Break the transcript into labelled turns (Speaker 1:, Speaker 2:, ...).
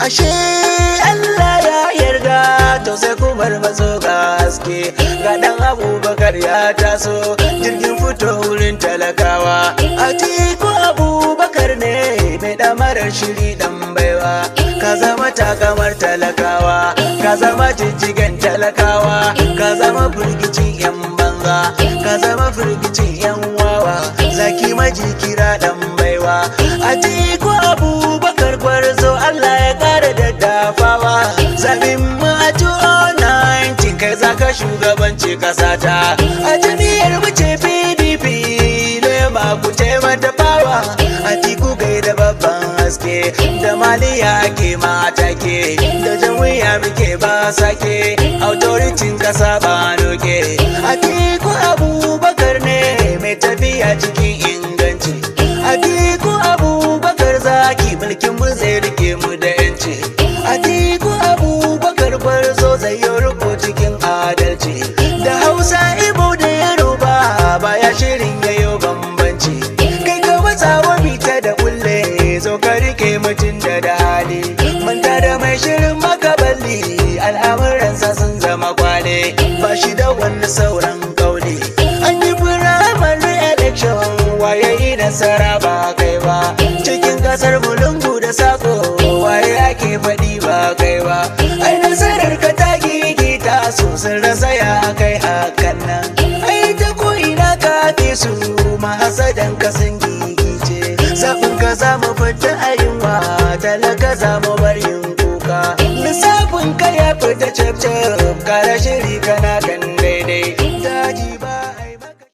Speaker 1: ashe Allah ya yarda to sai kuma mazo ga haske ga dan Abubakar ya taso jirgin fito wurin talakawa Atiku Abubakar ne mai damarar shiri dan baiwa ka zama takamar talakawa ka zama jijjigan talakawa ka zama firgicin yan banza ka zama firgicin yan wawa zaki maji kira dan baiwa Atiku Abubakar gwarzo Allah ya kara daddafawa zabin mu a 2019 kai zaka shugabanci kasata a jami'ar mu ce PDP ne ma ku taimata bawa Atiku gai da babban haske da maliya ake mata ke da jami'a muke ba sake authority kasa ba doke Atiku Abubakar ne mai tafiya cikin inganci Atiku Abubakar zaki mulkin mu zai rike mu da yanci Atiku Abubakar gwarzo zai yi riko cikin adalci da Hausa Igbo da Yoruba baya shirin yayo bambanci kai ka matsa wa bita da kulle zo ka rike mutum da dali manta da mai shirin makaballi al'amuransa sun zama kwale ba shi da wani sauran kauli an yi firamare election waye yi nasara ba kai ba cikin kasar mulungu da sako waye ake faɗi ba kai ba ai nasarar ka ta gigita so sun rasa ya kai hakan nan ai ta ko'ina ka fi su mahasadan ka sun gigice sabon ka za mu fita a yunwa talaka za mu bar yin kuka lissafin ka ya fita cap kara shiri kan